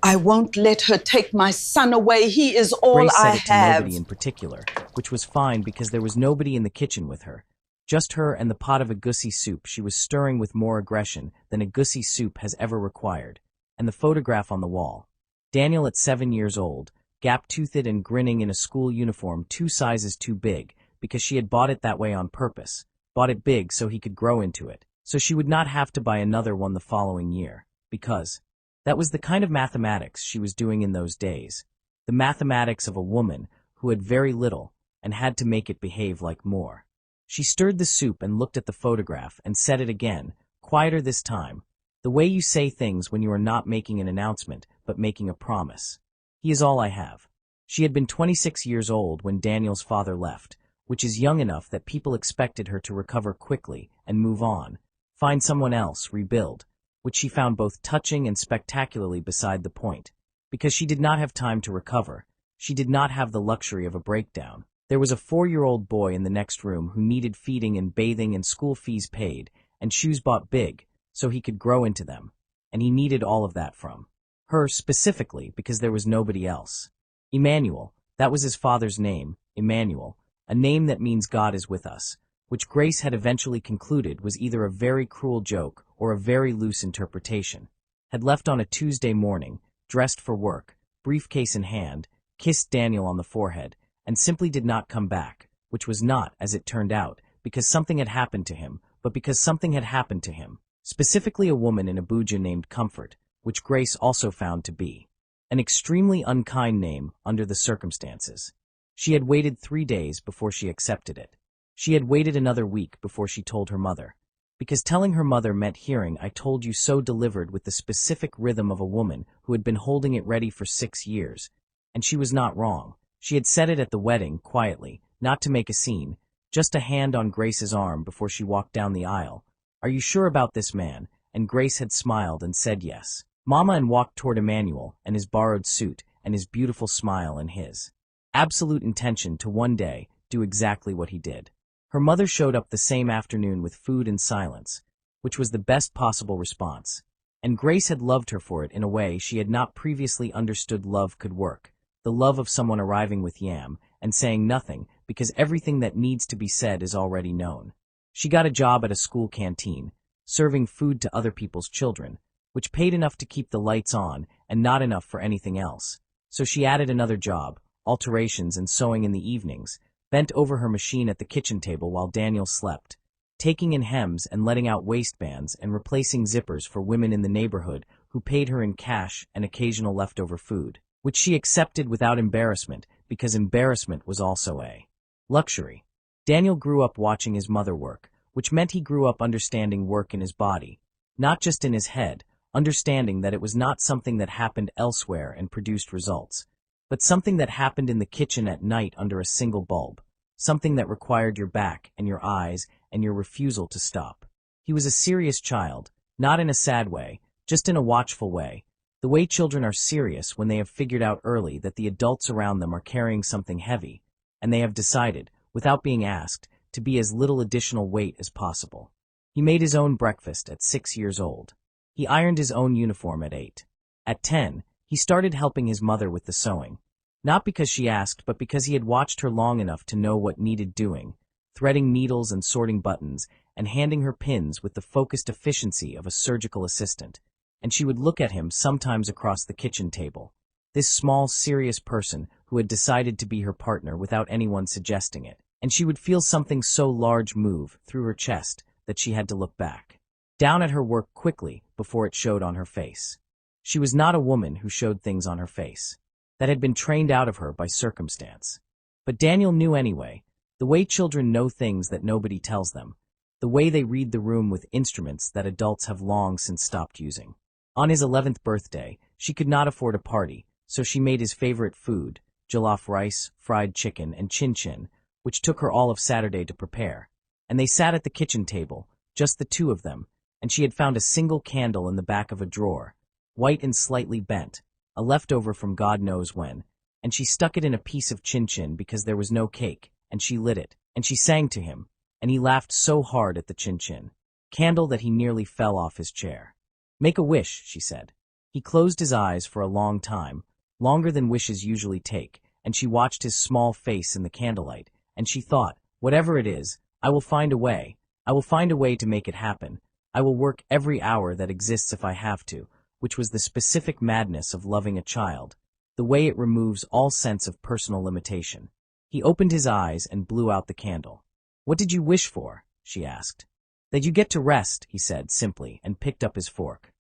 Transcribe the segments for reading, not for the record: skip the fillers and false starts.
I won't let her take my son away. He is all Grace I said it to nobody have. in particular, which was fine because there was nobody in the kitchen with her. Just her and the pot of egusi soup she was stirring with more aggression than egusi soup has ever required, and the photograph on the wall. Daniel at 7 years old, gap-toothed and grinning in a school uniform 2 sizes too big, because she had bought it that way on purpose, bought it big so he could grow into it, so she would not have to buy another one the following year, because that was the kind of mathematics she was doing in those days, the mathematics of a woman who had very little and had to make it behave like more. She stirred the soup and looked at the photograph and said it again, quieter this time, the way you say things when you are not making an announcement but making a promise. He is all I have. She had been 26 years old when Daniel's father left, which is young enough that people expected her to recover quickly and move on, find someone else, rebuild, which she found both touching and spectacularly beside the point. Because she did not have time to recover, she did not have the luxury of a breakdown. There was a 4-year-old boy in the next room who needed feeding and bathing and school fees paid, and shoes bought big, so he could grow into them, and he needed all of that from her specifically because there was nobody else. Emmanuel, that was his father's name, Emmanuel, a name that means God is with us, which Grace had eventually concluded was either a very cruel joke or a very loose interpretation, had left on a Tuesday morning, dressed for work, briefcase in hand, kissed Daniel on the forehead, and simply did not come back, which was not, as it turned out, because something had happened to him, but because something had happened to him, specifically a woman in Abuja named Comfort, which Grace also found to be an extremely unkind name under the circumstances. She had waited 3 days before she accepted it. She had waited another week before she told her mother, because telling her mother meant hearing "I told you so" delivered with the specific rhythm of a woman who had been holding it ready for 6 years, and she was not wrong. She had said it at the wedding, quietly, not to make a scene, just a hand on Grace's arm before she walked down the aisle. "Are you sure about this man?" And Grace had smiled and said yes. Mama, and walked toward Emmanuel and his borrowed suit and his beautiful smile and his absolute intention to one day do exactly what he did. Her mother showed up the same afternoon with food and silence, which was the best possible response, and Grace had loved her for it in a way she had not previously understood love could work, the love of someone arriving with yam and saying nothing because everything that needs to be said is already known. She got a job at a school canteen, serving food to other people's children, which paid enough to keep the lights on and not enough for anything else. So she added another job, alterations and sewing in the evenings, bent over her machine at the kitchen table while Daniel slept, taking in hems and letting out waistbands and replacing zippers for women in the neighborhood who paid her in cash and occasional leftover food, which she accepted without embarrassment because embarrassment was also a luxury. Daniel grew up watching his mother work, which meant he grew up understanding work in his body, not just in his head, understanding that it was not something that happened elsewhere and produced results, but something that happened in the kitchen at night under a single bulb, something that required your back and your eyes and your refusal to stop. He was a serious child, not in a sad way, just in a watchful way, the way children are serious when they have figured out early that the adults around them are carrying something heavy, and they have decided, without being asked, to be as little additional weight as possible. He made his own breakfast at 6 years old. He ironed his own uniform at 8. At 10, he started helping his mother with the sewing, not because she asked but because he had watched her long enough to know what needed doing, threading needles and sorting buttons and handing her pins with the focused efficiency of a surgical assistant, and she would look at him sometimes across the kitchen table, this small, serious person who had decided to be her partner without anyone suggesting it, and she would feel something so large move through her chest that she had to look back, down at her work quickly before it showed on her face. She was not a woman who showed things on her face. That had been trained out of her by circumstance. But Daniel knew anyway, the way children know things that nobody tells them, the way they read the room with instruments that adults have long since stopped using. On his 11th birthday, she could not afford a party, so she made his favorite food, jollof rice, fried chicken, and chin-chin, which took her all of Saturday to prepare. And they sat at the kitchen table, just the two of them, and she had found a single candle in the back of a drawer, white and slightly bent, a leftover from God knows when, and she stuck it in a piece of chin-chin because there was no cake, and she lit it, and she sang to him, and he laughed so hard at the chin-chin candle that he nearly fell off his chair. "Make a wish," she said. He closed his eyes for a long time, longer than wishes usually take, and she watched his small face in the candlelight, and she thought, whatever it is, I will find a way. I will find a way to make it happen. I will work every hour that exists if I have to, which was the specific madness of loving a child, the way it removes all sense of personal limitation. He opened his eyes and blew out the candle. What did you wish for? She asked. That you get to rest, he said simply, and picked up his fork.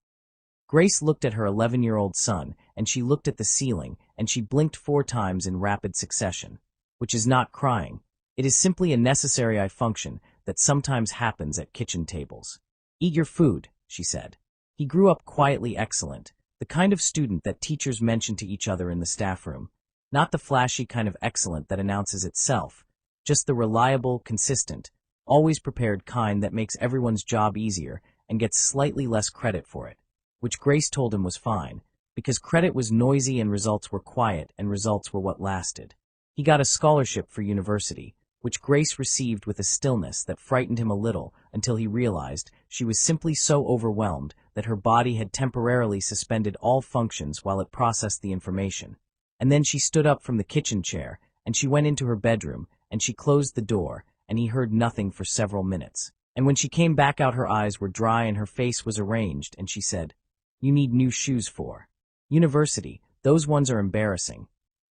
Grace looked at her 11-year-old son, and she looked at the ceiling, and she blinked 4 times in rapid succession. Which is not crying. It is simply a necessary function that sometimes happens at kitchen tables. Eat your food, she said. He grew up quietly excellent, the kind of student that teachers mention to each other in the staff room, not the flashy kind of excellent that announces itself, just the reliable, consistent, always prepared kind that makes everyone's job easier and gets slightly less credit for it, which Grace told him was fine, because credit was noisy and results were quiet and results were what lasted. He got a scholarship for university, which Grace received with a stillness that frightened him a little until he realized she was simply so overwhelmed that her body had temporarily suspended all functions while it processed the information. And then she stood up from the kitchen chair, and she went into her bedroom, and she closed the door, and he heard nothing for several minutes. And when she came back out, her eyes were dry and her face was arranged, and she said, "You need new shoes for university. Those ones are embarrassing."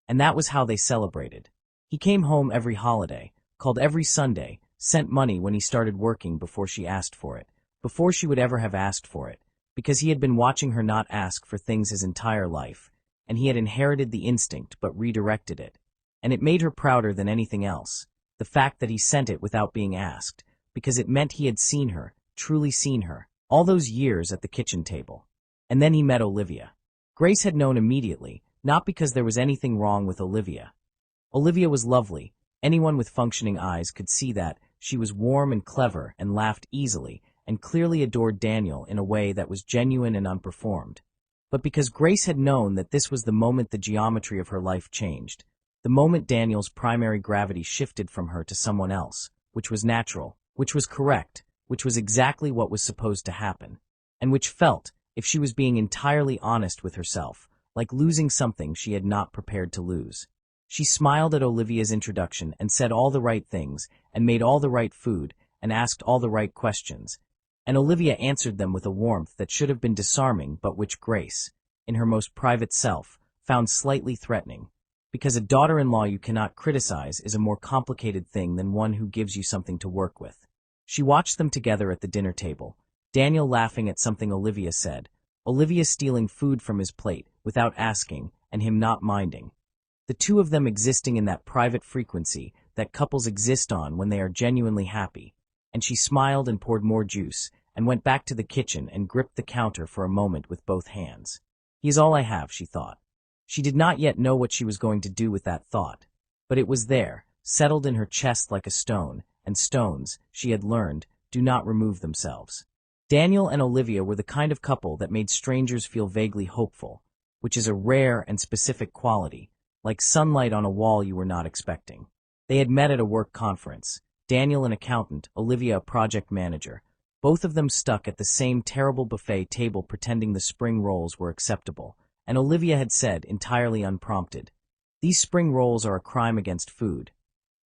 And that was how they celebrated. He came home every holiday, called every Sunday, sent money when he started working before she asked for it, before she would ever have asked for it, because he had been watching her not ask for things his entire life, and he had inherited the instinct but redirected it. And it made her prouder than anything else, the fact that he sent it without being asked, because it meant he had seen her, truly seen her, all those years at the kitchen table. And then he met Olivia. Grace had known immediately, not because there was anything wrong with Olivia. Olivia was lovely. Anyone with functioning eyes could see that. She was warm and clever and laughed easily and clearly adored Daniel in a way that was genuine and unperformed. But because Grace had known that this was the moment the geometry of her life changed, the moment Daniel's primary gravity shifted from her to someone else, which was natural, which was correct, which was exactly what was supposed to happen, and which felt, if she was being entirely honest with herself, like losing something she had not prepared to lose. She smiled at Olivia's introduction and said all the right things and made all the right food and asked all the right questions, and Olivia answered them with a warmth that should have been disarming but which Grace, in her most private self, found slightly threatening, because a daughter-in-law you cannot criticize is a more complicated thing than one who gives you something to work with. She watched them together at the dinner table, Daniel laughing at something Olivia said, Olivia stealing food from his plate without asking and him not minding. The two of them existing in that private frequency that couples exist on when they are genuinely happy, and she smiled and poured more juice and went back to the kitchen and gripped the counter for a moment with both hands. He is all I have, she thought. She did not yet know what she was going to do with that thought, but it was there, settled in her chest like a stone, and stones, she had learned, do not remove themselves. Daniel and Olivia were the kind of couple that made strangers feel vaguely hopeful, which is a rare and specific quality, like sunlight on a wall you were not expecting. They had met at a work conference, Daniel an accountant, Olivia a project manager, both of them stuck at the same terrible buffet table pretending the spring rolls were acceptable, and Olivia had said, entirely unprompted, "These spring rolls are a crime against food."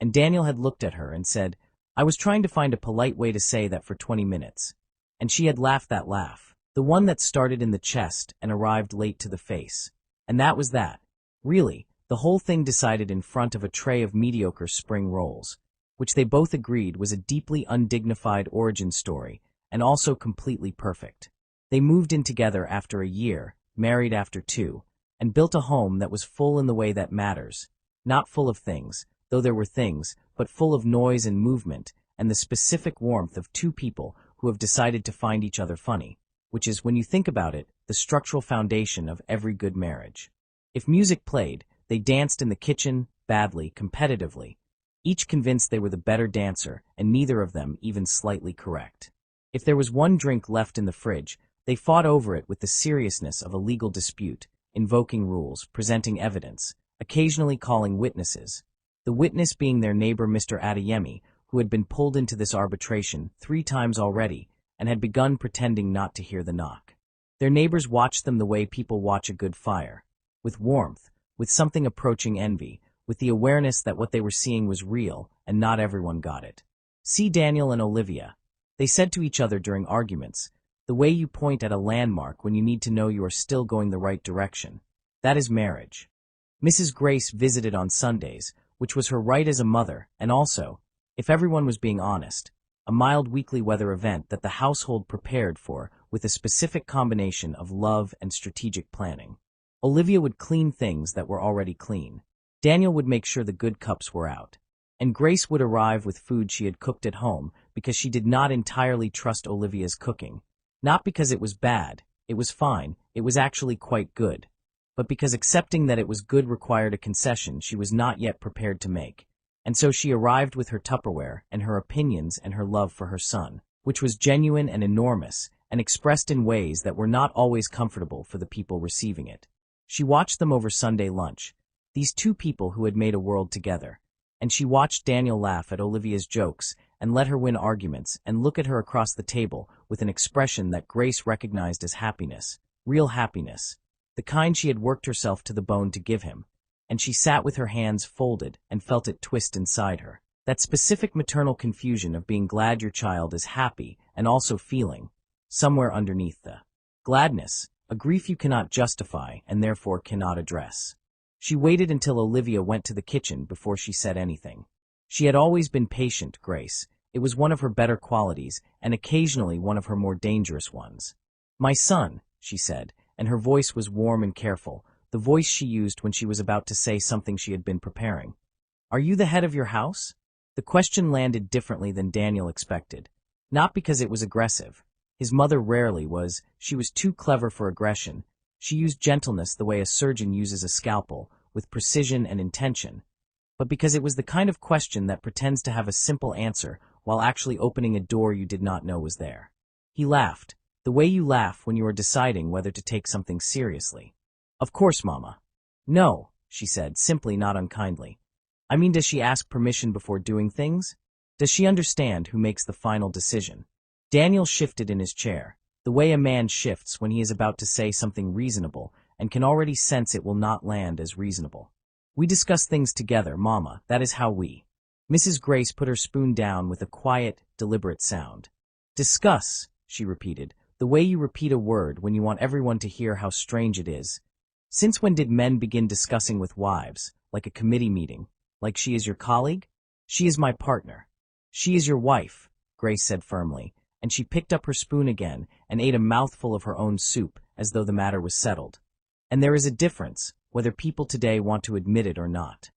And Daniel had looked at her and said, "I was trying to find a polite way to say that for 20 minutes. And she had laughed that laugh, the one that started in the chest and arrived late to the face. And that was that. Really, the whole thing decided in front of a tray of mediocre spring rolls, which they both agreed was a deeply undignified origin story and also completely perfect. They moved in together after a year, married after 2, and built a home that was full in the way that matters, not full of things, though there were things, but full of noise and movement and the specific warmth of 2 people who have decided to find each other funny, which is, when you think about it, the structural foundation of every good marriage. If music played, they danced in the kitchen, badly, competitively, each convinced they were the better dancer and neither of them even slightly correct. If there was one drink left in the fridge, they fought over it with the seriousness of a legal dispute, invoking rules, presenting evidence, occasionally calling witnesses, the witness being their neighbor Mr. Adeyemi, who had been pulled into this arbitration 3 times already and had begun pretending not to hear the knock. Their neighbors watched them the way people watch a good fire, with warmth, with something approaching envy, with the awareness that what they were seeing was real and not everyone got it. See Daniel and Olivia. They said to each other during arguments, the way you point at a landmark when you need to know you are still going the right direction. That is marriage. Mrs. Grace visited on Sundays, which was her right as a mother, and also, if everyone was being honest, a mild weekly weather event that the household prepared for with a specific combination of love and strategic planning. Olivia would clean things that were already clean. Daniel would make sure the good cups were out. And Grace would arrive with food she had cooked at home because she did not entirely trust Olivia's cooking. Not because it was bad, it was fine, it was actually quite good. But because accepting that it was good required a concession she was not yet prepared to make. And so she arrived with her Tupperware and her opinions and her love for her son, which was genuine and enormous, and expressed in ways that were not always comfortable for the people receiving it. She watched them over Sunday lunch, these two people who had made a world together, and she watched Daniel laugh at Olivia's jokes and let her win arguments and look at her across the table with an expression that Grace recognized as happiness, real happiness, the kind she had worked herself to the bone to give him. And she sat with her hands folded and felt it twist inside her. That specific maternal confusion of being glad your child is happy and also feeling, somewhere underneath the gladness, a grief you cannot justify and therefore cannot address. She waited until Olivia went to the kitchen before she said anything. She had always been patient, Grace. It was one of her better qualities and occasionally one of her more dangerous ones. My son, she said, and her voice was warm and careful, the voice she used when she was about to say something she had been preparing. Are you the head of your house? The question landed differently than Daniel expected. Not because it was aggressive. His mother rarely was. She was too clever for aggression. She used gentleness the way a surgeon uses a scalpel, with precision and intention. But because it was the kind of question that pretends to have a simple answer while actually opening a door you did not know was there. He laughed, the way you laugh when you are deciding whether to take something seriously. Of course, Mama. No, she said, simply not unkindly. I mean, does she ask permission before doing things? Does she understand who makes the final decision? Daniel shifted in his chair, the way a man shifts when he is about to say something reasonable and can already sense it will not land as reasonable. We discuss things together, Mama, that is how we. Mrs. Grace put her spoon down with a quiet, deliberate sound. Discuss, she repeated, the way you repeat a word when you want everyone to hear how strange it is. Since when did men begin discussing with wives, like a committee meeting, like she is your colleague? She is my partner. She is your wife, Grace said firmly, and she picked up her spoon again and ate a mouthful of her own soup as though the matter was settled. And there is a difference, whether people today want to admit it or not.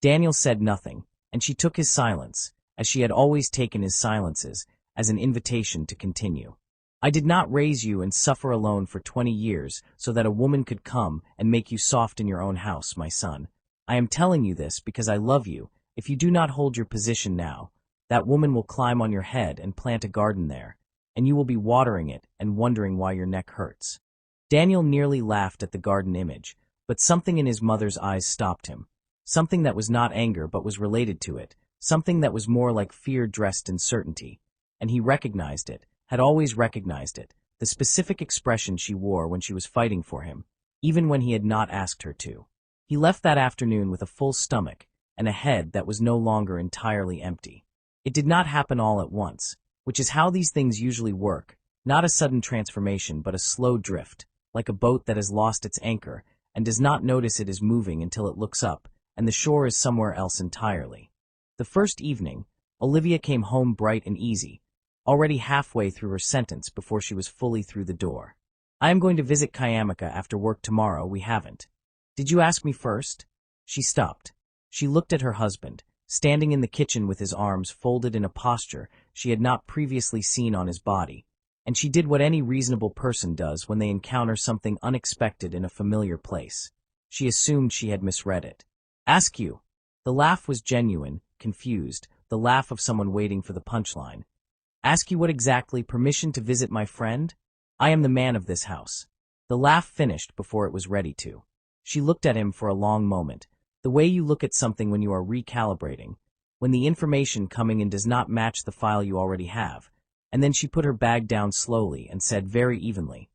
Daniel said nothing, and she took his silence, as she had always taken his silences, as an invitation to continue. I did not raise you and suffer alone for 20 years so that a woman could come and make you soft in your own house, my son. I am telling you this because I love you. If you do not hold your position now, that woman will climb on your head and plant a garden there, and you will be watering it and wondering why your neck hurts. Daniel nearly laughed at the garden image, but something in his mother's eyes stopped him. Something that was not anger but was related to it, something that was more like fear dressed in certainty. And he recognized it, had always recognized it, the specific expression she wore when she was fighting for him, even when he had not asked her to. He left that afternoon with a full stomach and a head that was no longer entirely empty. It did not happen all at once, which is how these things usually work, not a sudden transformation but a slow drift, like a boat that has lost its anchor and does not notice it is moving until it looks up and the shore is somewhere else entirely. The first evening, Olivia came home bright and easy, already halfway through her sentence before she was fully through the door. I am going to visit Kayamaka after work tomorrow. We haven't. Did you ask me first? She stopped. She looked at her husband, standing in the kitchen with his arms folded in a posture she had not previously seen on his body, and she did what any reasonable person does when they encounter something unexpected in a familiar place. She assumed she had misread it. Ask you. The laugh was genuine, confused, the laugh of someone waiting for the punchline. Ask you what exactly? Permission to visit my friend? I am the man of this house. The laugh finished before it was ready to. She looked at him for a long moment, the way you look at something when you are recalibrating, when the information coming in does not match the file you already have, and then she put her bag down slowly and said very evenly,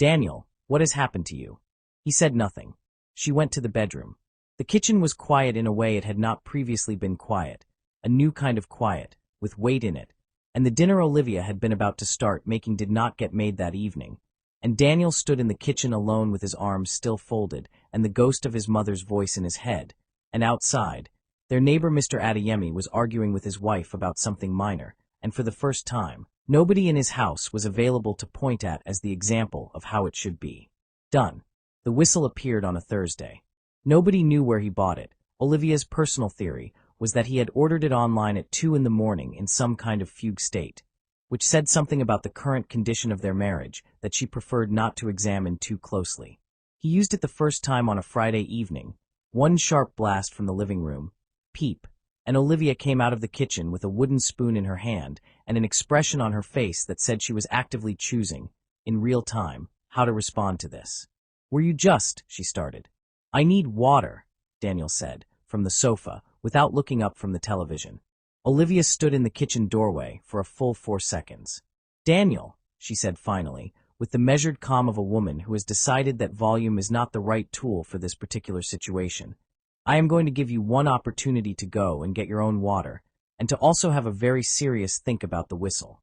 "Daniel, what has happened to you?" He said nothing. She went to the bedroom. The kitchen was quiet in a way it had not previously been quiet, a new kind of quiet, with weight in it, and the dinner Olivia had been about to start making did not get made that evening, and Daniel stood in the kitchen alone with his arms still folded and the ghost of his mother's voice in his head, and outside, their neighbor Mr. Adeyemi was arguing with his wife about something minor, and for the first time, nobody in his house was available to point at as the example of how it should be done. The whistle appeared on a Thursday. Nobody knew where he bought it. Olivia's personal theory was that he had ordered it online at 2 in the morning in some kind of fugue state, which said something about the current condition of their marriage that she preferred not to examine too closely. He used it the first time on a Friday evening. One sharp blast from the living room, peep, and Olivia came out of the kitchen with a wooden spoon in her hand and an expression on her face that said she was actively choosing, in real time, how to respond to this. "Were you just," she started. "I need water," Daniel said, from the sofa, without looking up from the television. Olivia stood in the kitchen doorway for a full 4 seconds. "Daniel," she said finally, with the measured calm of a woman who has decided that volume is not the right tool for this particular situation, "I am going to give you one opportunity to go and get your own water, and to also have a very serious think about the whistle."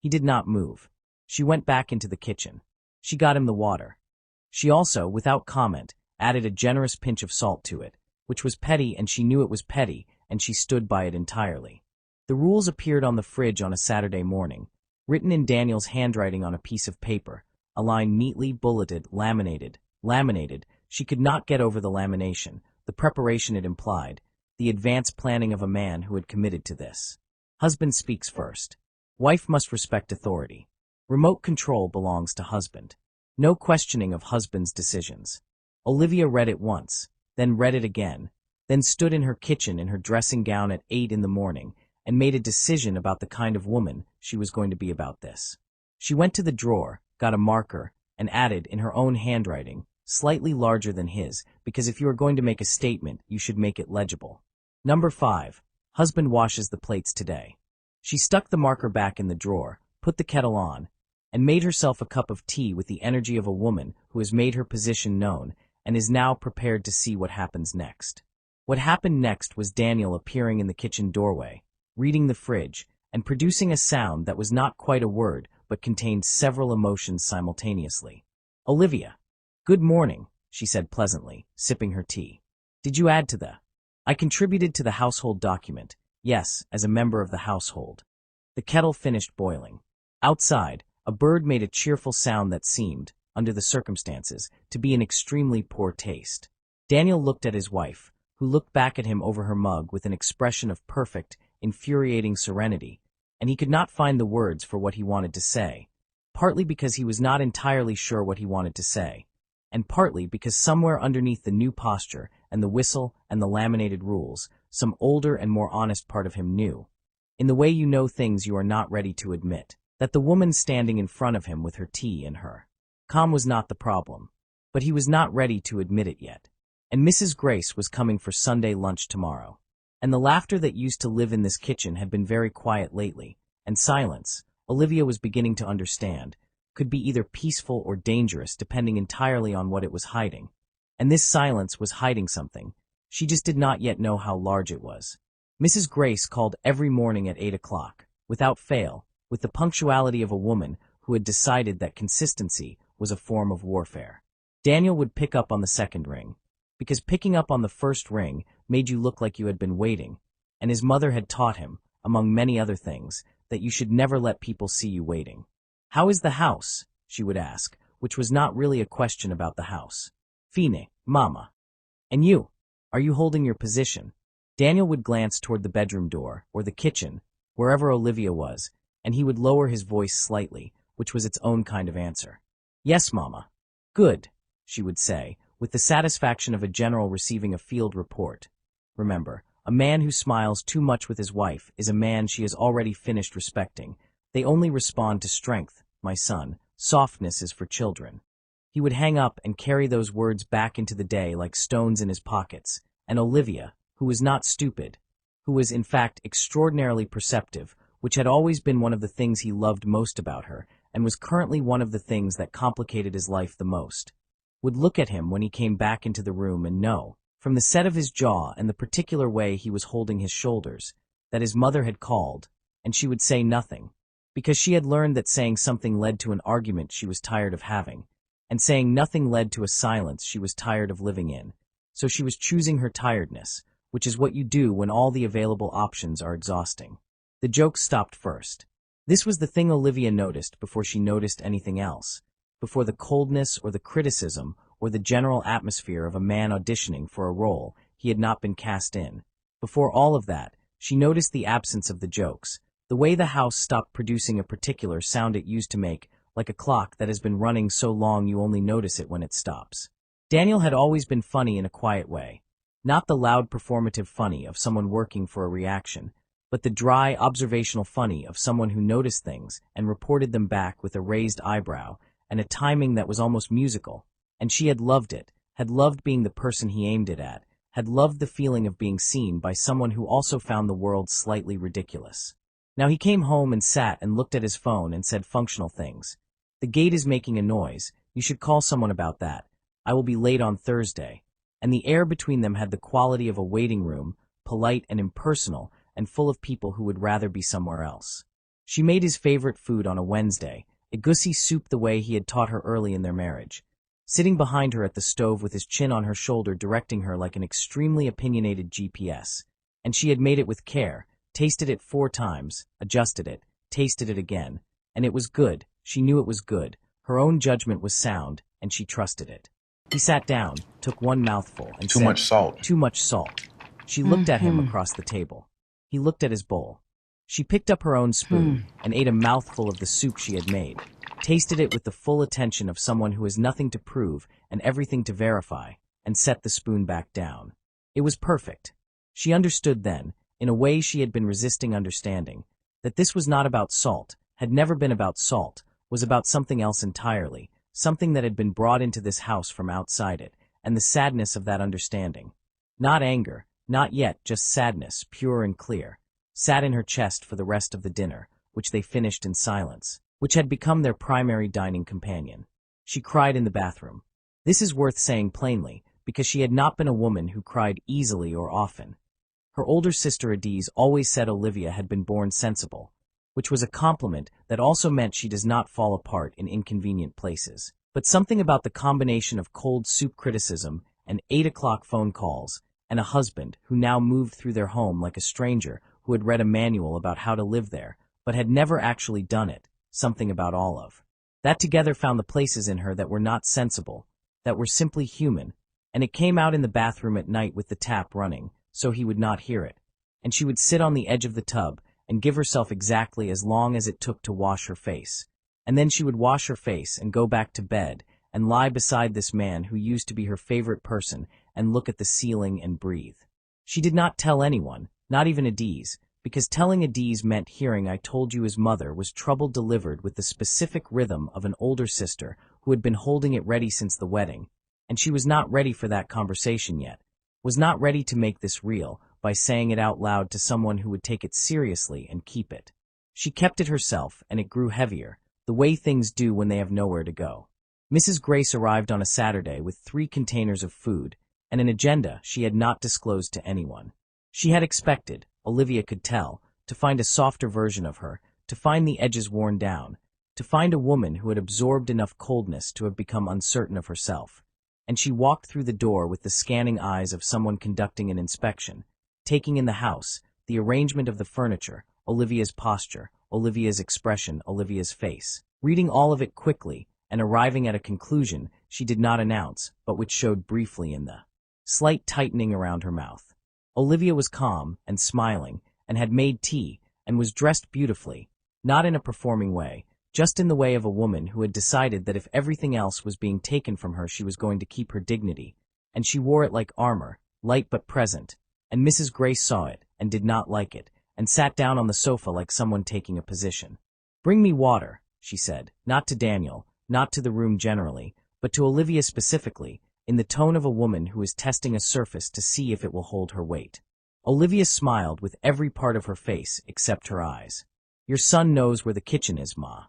He did not move. She went back into the kitchen. She got him the water. She also, without comment, added a generous pinch of salt to it, which was petty and she knew it was petty, and she stood by it entirely. The rules appeared on the fridge on a Saturday morning, written in Daniel's handwriting on a piece of paper, a line neatly bulleted, laminated. She could not get over the lamination, the preparation it implied, the advanced planning of a man who had committed to this. Husband speaks first. Wife must respect authority. Remote control belongs to husband. No questioning of husband's decisions. Olivia read it once, then read it again, then stood in her kitchen in her dressing gown at 8 in the morning and made a decision about the kind of woman she was going to be about this. She went to the drawer, got a marker, and added, in her own handwriting, slightly larger than his, because if you are going to make a statement, you should make it legible. Number 5. Husband washes the plates today. She stuck the marker back in the drawer, put the kettle on, and made herself a cup of tea with the energy of a woman who has made her position known and is now prepared to see what happens next. What happened next was Daniel appearing in the kitchen doorway, reading the fridge, and producing a sound that was not quite a word but contained several emotions simultaneously. "Olivia." "Good morning," she said pleasantly, sipping her tea. "Did you add to the—" "I contributed to the household document. Yes, as a member of the household." The kettle finished boiling. Outside, a bird made a cheerful sound that seemed, under the circumstances, to be in extremely poor taste. Daniel looked at his wife, who looked back at him over her mug with an expression of perfect, infuriating serenity, and he could not find the words for what he wanted to say, partly because he was not entirely sure what he wanted to say, and partly because somewhere underneath the new posture and the whistle and the laminated rules, some older and more honest part of him knew, in the way you know things you are not ready to admit, that the woman standing in front of him with her tea in her calm was not the problem, but he was not ready to admit it yet. And Mrs. Grace was coming for Sunday lunch tomorrow. And the laughter that used to live in this kitchen had been very quiet lately, and silence, Olivia was beginning to understand, could be either peaceful or dangerous depending entirely on what it was hiding. And this silence was hiding something. She just did not yet know how large it was. Mrs. Grace called every morning at 8 o'clock, without fail, with the punctuality of a woman who had decided that consistency was a form of warfare. Daniel would pick up on the second ring, because picking up on the first ring made you look like you had been waiting, and his mother had taught him, among many other things, that you should never let people see you waiting. "How is the house?" she would ask, which was not really a question about the house. "Fine, mama." "And you? Are you holding your position?" Daniel would glance toward the bedroom door, or the kitchen, wherever Olivia was, and he would lower his voice slightly, which was its own kind of answer. "Yes, mama." "Good," she would say, with the satisfaction of a general receiving a field report. Remember, a man who smiles too much with his wife is a man she has already finished respecting. They only respond to strength, my son. Softness is for children. He would hang up and carry those words back into the day like stones in his pockets, and Olivia, who was not stupid, who was in fact extraordinarily perceptive, which had always been one of the things he loved most about her, and was currently one of the things that complicated his life the most. Would look at him when he came back into the room and know, from the set of his jaw and the particular way he was holding his shoulders, that his mother had called, and she would say nothing, because she had learned that saying something led to an argument she was tired of having, and saying nothing led to a silence she was tired of living in. So she was choosing her tiredness, which is what you do when all the available options are exhausting. The jokes stopped first. This was the thing Olivia noticed before she noticed anything else, before the coldness or the criticism or the general atmosphere of a man auditioning for a role he had not been cast in. Before all of that, she noticed the absence of the jokes, the way the house stopped producing a particular sound it used to make, like a clock that has been running so long you only notice it when it stops. Daniel had always been funny in a quiet way, not the loud performative funny of someone working for a reaction, but the dry, observational funny of someone who noticed things and reported them back with a raised eyebrow and a timing that was almost musical. And she had loved it, had loved being the person he aimed it at, had loved the feeling of being seen by someone who also found the world slightly ridiculous. Now he came home and sat and looked at his phone and said functional things. The gate is making a noise. You should call someone about that. I will be late on Thursday. And the air between them had the quality of a waiting room, polite and impersonal, and full of people who would rather be somewhere else. She made his favorite food on a Wednesday, egusi soup the way he had taught her early in their marriage. Sitting behind her at the stove with his chin on her shoulder directing her like an extremely opinionated GPS. And she had made it with care, tasted it 4 times, adjusted it, tasted it again. And it was good, she knew it was good, her own judgment was sound, and she trusted it. He sat down, took one mouthful, and said, Too much salt. Too much salt. She looked at him across the table. He looked at his bowl. She picked up her own spoon and ate a mouthful of the soup she had made, tasted it with the full attention of someone who has nothing to prove and everything to verify, and set the spoon back down. It was perfect. She understood then, in a way she had been resisting understanding, that this was not about salt, had never been about salt, was about something else entirely, something that had been brought into this house from outside it, and the sadness of that understanding. Not anger, not yet, just sadness, pure and clear, sat in her chest for the rest of the dinner, which they finished in silence, which had become their primary dining companion. She cried in the bathroom. This is worth saying plainly, because she had not been a woman who cried easily or often. Her older sister Adiz always said Olivia had been born sensible, which was a compliment that also meant she does not fall apart in inconvenient places. But something about the combination of cold soup criticism and 8 o'clock phone calls, and a husband who now moved through their home like a stranger who had read a manual about how to live there, but had never actually done it, something about all of that together found the places in her that were not sensible, that were simply human, and it came out in the bathroom at night with the tap running, so he would not hear it, and she would sit on the edge of the tub and give herself exactly as long as it took to wash her face, and then she would wash her face and go back to bed and lie beside this man who used to be her favorite person and look at the ceiling and breathe. She did not tell anyone, not even Adiz, because telling Adiz meant hearing I told you his mother was trouble delivered with the specific rhythm of an older sister who had been holding it ready since the wedding, and she was not ready for that conversation yet, was not ready to make this real by saying it out loud to someone who would take it seriously and keep it. She kept it herself, and it grew heavier, the way things do when they have nowhere to go. Mrs. Grace arrived on a Saturday with 3 containers of food and an agenda she had not disclosed to anyone. She had expected, Olivia could tell, to find a softer version of her, to find the edges worn down, to find a woman who had absorbed enough coldness to have become uncertain of herself. And she walked through the door with the scanning eyes of someone conducting an inspection, taking in the house, the arrangement of the furniture, Olivia's posture, Olivia's expression, Olivia's face, reading all of it quickly and arriving at a conclusion she did not announce, but which showed briefly in the slight tightening around her mouth. Olivia was calm and smiling and had made tea and was dressed beautifully, not in a performing way, just in the way of a woman who had decided that if everything else was being taken from her she was going to keep her dignity, and she wore it like armor, light but present, and Mrs. Grace saw it and did not like it, and sat down on the sofa like someone taking a position. "Bring me water," she said, not to Daniel, not to the room generally, but to Olivia specifically, in the tone of a woman who is testing a surface to see if it will hold her weight. Olivia smiled with every part of her face except her eyes. "Your son knows where the kitchen is, Ma."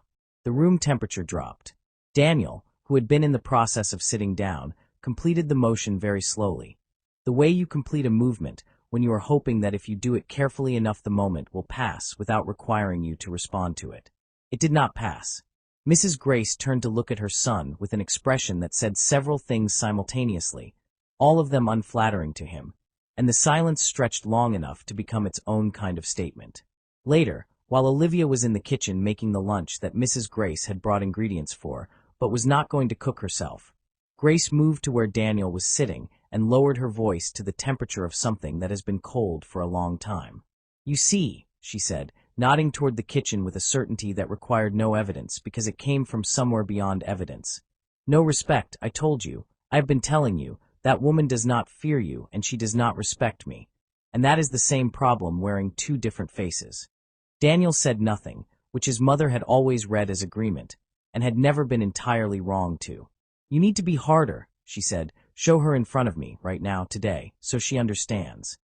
The room temperature dropped. Daniel, who had been in the process of sitting down, completed the motion very slowly. The way you complete a movement when you are hoping that if you do it carefully enough the moment will pass without requiring you to respond to it. It did not pass. Mrs. Grace turned to look at her son with an expression that said several things simultaneously, all of them unflattering to him, and the silence stretched long enough to become its own kind of statement. Later, while Olivia was in the kitchen making the lunch that Mrs. Grace had brought ingredients for, but was not going to cook herself, Grace moved to where Daniel was sitting and lowered her voice to the temperature of something that has been cold for a long time. "You see," she said, nodding toward the kitchen with a certainty that required no evidence because it came from somewhere beyond evidence. "No respect, I told you. I have been telling you. That woman does not fear you and she does not respect me. And that is the same problem wearing two different faces." Daniel said nothing, which his mother had always read as agreement, and had never been entirely wrong to. "You need to be harder," she said. "Show her in front of me, right now, today, so she understands."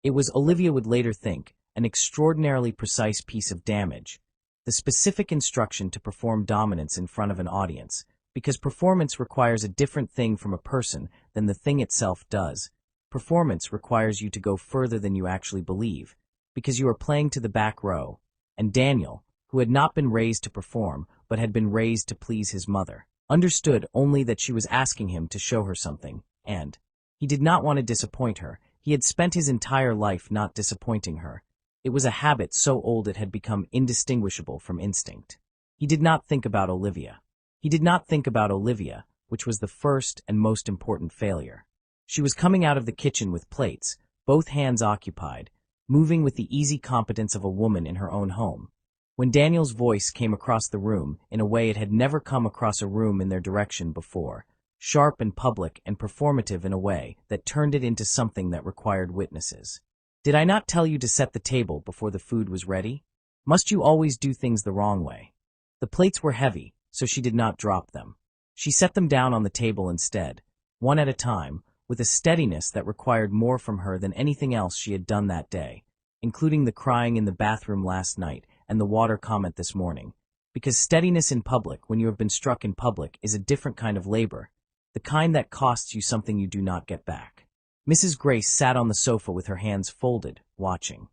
It was, Olivia would later think, an extraordinarily precise piece of damage, the specific instruction to perform dominance in front of an audience, because performance requires a different thing from a person than the thing itself does. Performance requires you to go further than you actually believe, because you are playing to the back row, and Daniel, who had not been raised to perform, but had been raised to please his mother, understood only that she was asking him to show her something, and he did not want to disappoint her. He had spent his entire life not disappointing her. It was a habit so old it had become indistinguishable from instinct. He did not think about Olivia. He did not think about Olivia, which was the first and most important failure. She was coming out of the kitchen with plates, both hands occupied, moving with the easy competence of a woman in her own home. When Daniel's voice came across the room in a way it had never come across a room in their direction before, sharp and public and performative in a way that turned it into something that required witnesses. "Did I not tell you to set the table before the food was ready? Must you always do things the wrong way?" The plates were heavy, so she did not drop them. She set them down on the table instead, one at a time, with a steadiness that required more from her than anything else she had done that day, including the crying in the bathroom last night and the water comment this morning, because steadiness in public when you have been struck in public is a different kind of labor, the kind that costs you something you do not get back. Mrs. Grace sat on the sofa with her hands folded, watching.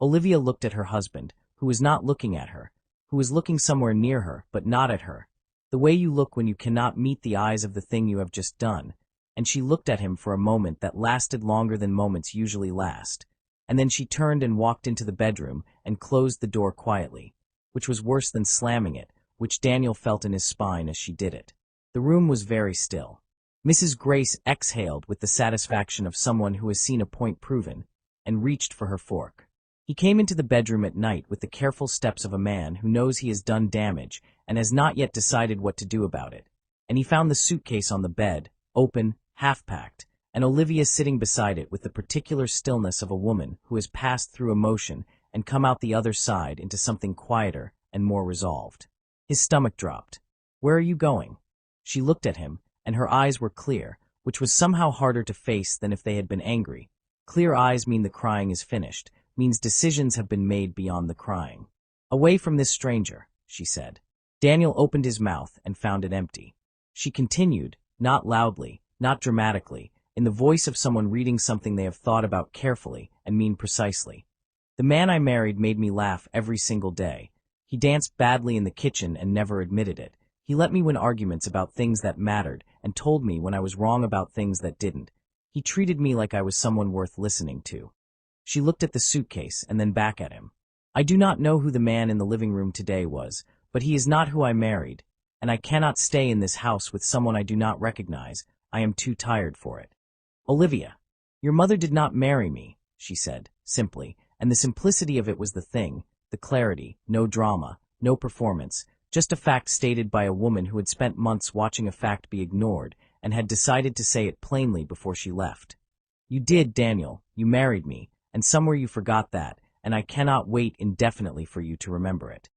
Olivia looked at her husband, who was not looking at her, who was looking somewhere near her but not at her, the way you look when you cannot meet the eyes of the thing you have just done, and she looked at him for a moment that lasted longer than moments usually last, and then she turned and walked into the bedroom and closed the door quietly, which was worse than slamming it, which Daniel felt in his spine as she did it. The room was very still. Mrs. Grace exhaled with the satisfaction of someone who has seen a point proven, and reached for her fork. He came into the bedroom at night with the careful steps of a man who knows he has done damage and has not yet decided what to do about it, and he found the suitcase on the bed, open, half-packed, and Olivia sitting beside it with the particular stillness of a woman who has passed through emotion and come out the other side into something quieter and more resolved. His stomach dropped. "Where are you going?" She looked at him, and her eyes were clear, which was somehow harder to face than if they had been angry. Clear eyes mean the crying is finished, means decisions have been made beyond the crying. "Away from this stranger," she said. Daniel opened his mouth and found it empty. She continued, not loudly, not dramatically, in the voice of someone reading something they have thought about carefully and mean precisely. "The man I married made me laugh every single day. He danced badly in the kitchen and never admitted it. He let me win arguments about things that mattered and told me when I was wrong about things that didn't. He treated me like I was someone worth listening to." She looked at the suitcase and then back at him. "I do not know who the man in the living room today was, but he is not who I married, and I cannot stay in this house with someone I do not recognize. I am too tired for it." "Olivia, your mother did not marry me," she said, simply, and the simplicity of it was the thing, the clarity, no drama, no performance, just a fact stated by a woman who had spent months watching a fact be ignored and had decided to say it plainly before she left. "You did, Daniel, you married me, and somewhere you forgot that, and I cannot wait indefinitely for you to remember it."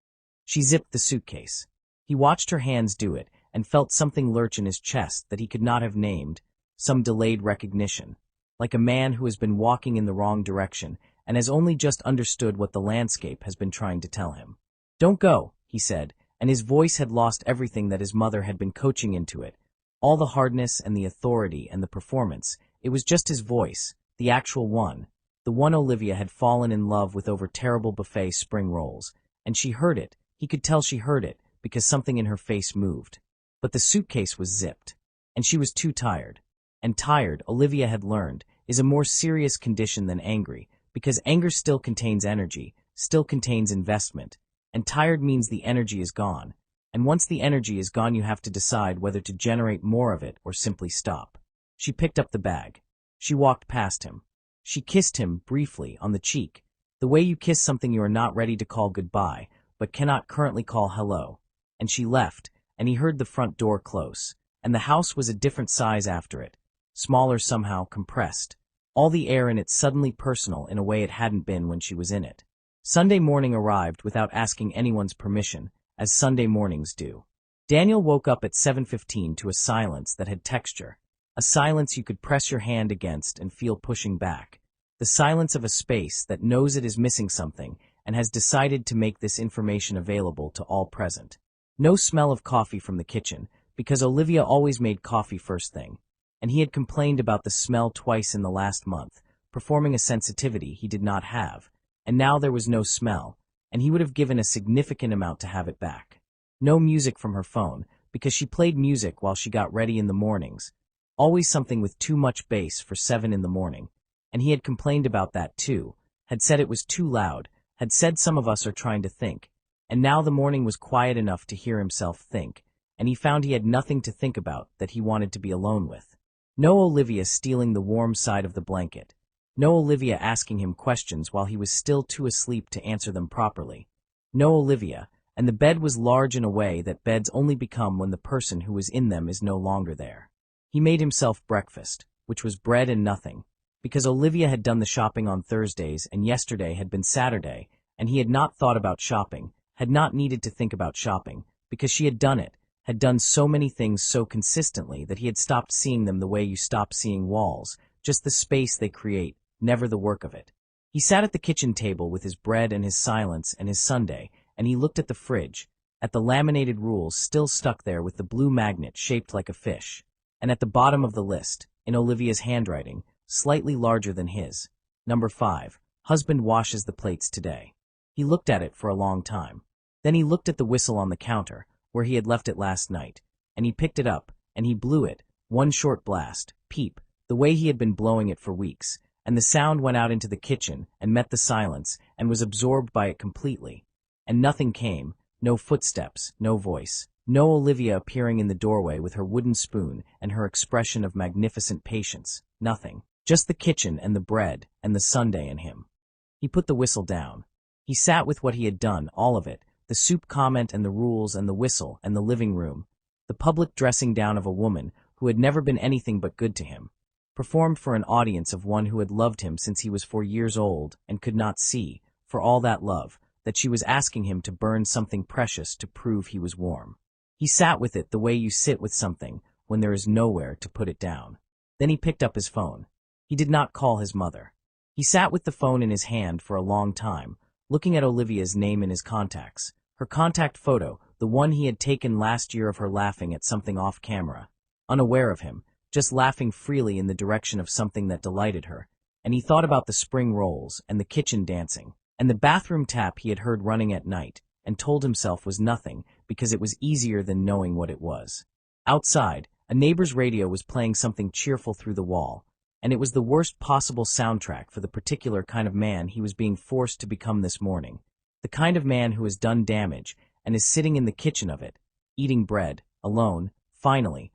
She zipped the suitcase. He watched her hands do it and felt something lurch in his chest that he could not have named, some delayed recognition, like a man who has been walking in the wrong direction and has only just understood what the landscape has been trying to tell him. "Don't go," he said, and his voice had lost everything that his mother had been coaching into it. All the hardness and the authority and the performance. It was just his voice, the actual one. The one Olivia had fallen in love with over terrible buffet spring rolls. And she heard it. He could tell she heard it, because something in her face moved. But the suitcase was zipped. And she was too tired. And tired, Olivia had learned, is a more serious condition than angry, because anger still contains energy, still contains investment. And tired means the energy is gone. And once the energy is gone, you have to decide whether to generate more of it or simply stop. She picked up the bag. She walked past him. She kissed him, briefly, on the cheek, the way you kiss something you are not ready to call goodbye, but cannot currently call hello. And she left, and he heard the front door close, and the house was a different size after it, smaller somehow, compressed. All the air in it suddenly personal in a way it hadn't been when she was in it. Sunday morning arrived without asking anyone's permission, as Sunday mornings do. Daniel woke up at 7:15 to a silence that had texture, a silence you could press your hand against and feel pushing back, the silence of a space that knows it is missing something and has decided to make this information available to all present. No smell of coffee from the kitchen, because Olivia always made coffee first thing, and he had complained about the smell twice in the last month, performing a sensitivity he did not have, and now there was no smell, and he would have given a significant amount to have it back. No music from her phone, because she played music while she got ready in the mornings, always something with too much bass for 7 in the morning, and he had complained about that too, had said it was too loud, had said some of us are trying to think, and now the morning was quiet enough to hear himself think, and he found he had nothing to think about that he wanted to be alone with. No Olivia stealing the warm side of the blanket. No Olivia asking him questions while he was still too asleep to answer them properly. No Olivia, and the bed was large in a way that beds only become when the person who is in them is no longer there. He made himself breakfast, which was bread and nothing, because Olivia had done the shopping on Thursdays and yesterday had been Saturday, and he had not thought about shopping, had not needed to think about shopping, because she had done it, had done so many things so consistently that he had stopped seeing them the way you stop seeing walls, just the space they create, never the work of it. He sat at the kitchen table with his bread and his silence and his sundae, and he looked at the fridge, at the laminated rules still stuck there with the blue magnet shaped like a fish, and at the bottom of the list, in Olivia's handwriting, slightly larger than his, number 5, husband washes the plates today. He looked at it for a long time. Then he looked at the whistle on the counter, where he had left it last night, and he picked it up, and he blew it, one short blast, peep, the way he had been blowing it for weeks, and the sound went out into the kitchen and met the silence and was absorbed by it completely. And nothing came, no footsteps, no voice, no Olivia appearing in the doorway with her wooden spoon and her expression of magnificent patience, nothing, just the kitchen and the bread and the sundae and him. He put the whistle down. He sat with what he had done, all of it, the soup comment and the rules and the whistle and the living room, the public dressing down of a woman who had never been anything but good to him, performed for an audience of one who had loved him since he was 4 years old and could not see, for all that love, that she was asking him to burn something precious to prove he was warm. He sat with it the way you sit with something when there is nowhere to put it down. Then he picked up his phone. He did not call his mother. He sat with the phone in his hand for a long time, looking at Olivia's name in his contacts, her contact photo, the one he had taken last year of her laughing at something off camera, unaware of him, just laughing freely in the direction of something that delighted her, and he thought about the spring rolls and the kitchen dancing, and the bathroom tap he had heard running at night, and told himself was nothing because it was easier than knowing what it was. Outside, a neighbor's radio was playing something cheerful through the wall, and it was the worst possible soundtrack for the particular kind of man he was being forced to become this morning, the kind of man who has done damage and is sitting in the kitchen of it, eating bread, alone, finally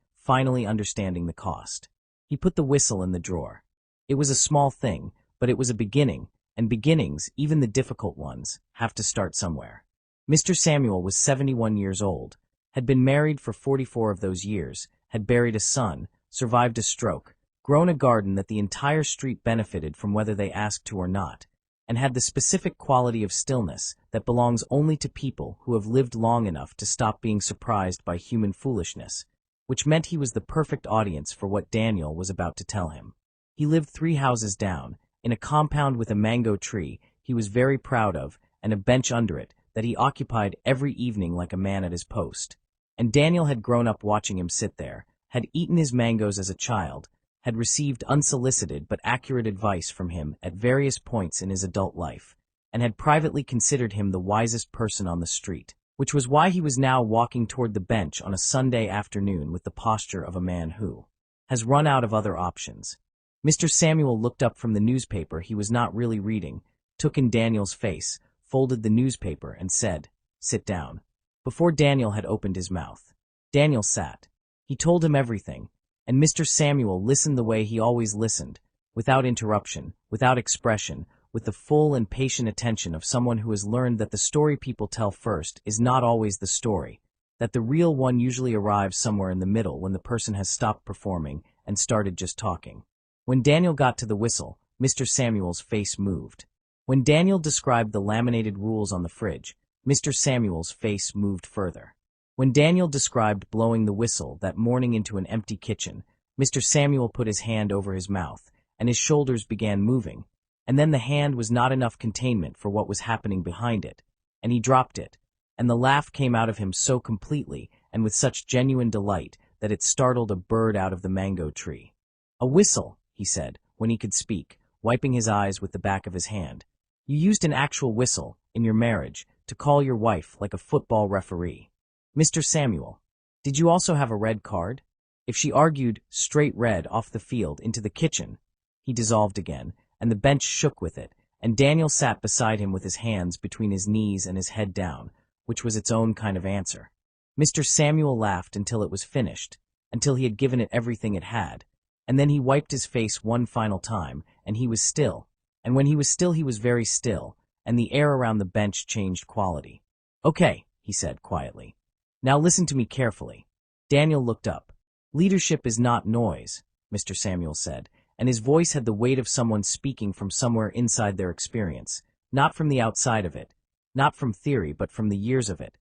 understanding the cost. He put the whistle in the drawer. It was a small thing, but it was a beginning, and beginnings, even the difficult ones, have to start somewhere. Mr. Samuel was 71 years old, had been married for 44 of those years, had buried a son, survived a stroke, grown a garden that the entire street benefited from whether they asked to or not, and had the specific quality of stillness that belongs only to people who have lived long enough to stop being surprised by human foolishness, which meant he was the perfect audience for what Daniel was about to tell him. He lived 3 houses down, in a compound with a mango tree he was very proud of and a bench under it that he occupied every evening like a man at his post. And Daniel had grown up watching him sit there, had eaten his mangoes as a child, had received unsolicited but accurate advice from him at various points in his adult life, and had privately considered him the wisest person on the street, which was why he was now walking toward the bench on a Sunday afternoon with the posture of a man who has run out of other options. Mr. Samuel looked up from the newspaper he was not really reading, took in Daniel's face, folded the newspaper, and said, "Sit down." Before Daniel had opened his mouth, Daniel sat. He told him everything, and Mr. Samuel listened the way he always listened, without interruption, without expression, with the full and patient attention of someone who has learned that the story people tell first is not always the story, that the real one usually arrives somewhere in the middle when the person has stopped performing and started just talking. When Daniel got to the whistle, Mr. Samuel's face moved. When Daniel described the laminated rules on the fridge, Mr. Samuel's face moved further. When Daniel described blowing the whistle that morning into an empty kitchen, Mr. Samuel put his hand over his mouth, and his shoulders began moving, and then the hand was not enough containment for what was happening behind it, and he dropped it, and the laugh came out of him so completely and with such genuine delight that it startled a bird out of the mango tree. "A whistle," he said, when he could speak, wiping his eyes with the back of his hand. "You used an actual whistle, in your marriage, to call your wife like a football referee. Mr. Samuel, did you also have a red card? If she argued straight red off the field into the kitchen." He dissolved again, and the bench shook with it, and Daniel sat beside him with his hands between his knees and his head down, which was its own kind of answer. Mr. Samuel laughed until it was finished, until he had given it everything it had, and then he wiped his face one final time, and he was still, and when he was still he was very still, and the air around the bench changed quality. "Okay," he said quietly. "Now listen to me carefully." Daniel looked up. "Leadership is not noise," Mr. Samuel said, and his voice had the weight of someone speaking from somewhere inside their experience, not from the outside of it, not from theory but from the years of it.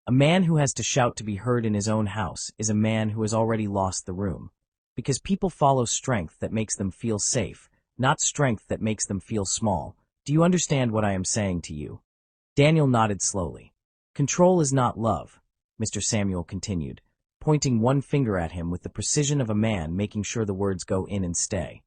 "A man who has to shout to be heard in his own house is a man who has already lost the room, because people follow strength that makes them feel safe, not strength that makes them feel small. Do you understand what I am saying to you?" Daniel nodded slowly. "Control is not love," Mr. Samuel continued, pointing one finger at him with the precision of a man making sure the words go in and stay.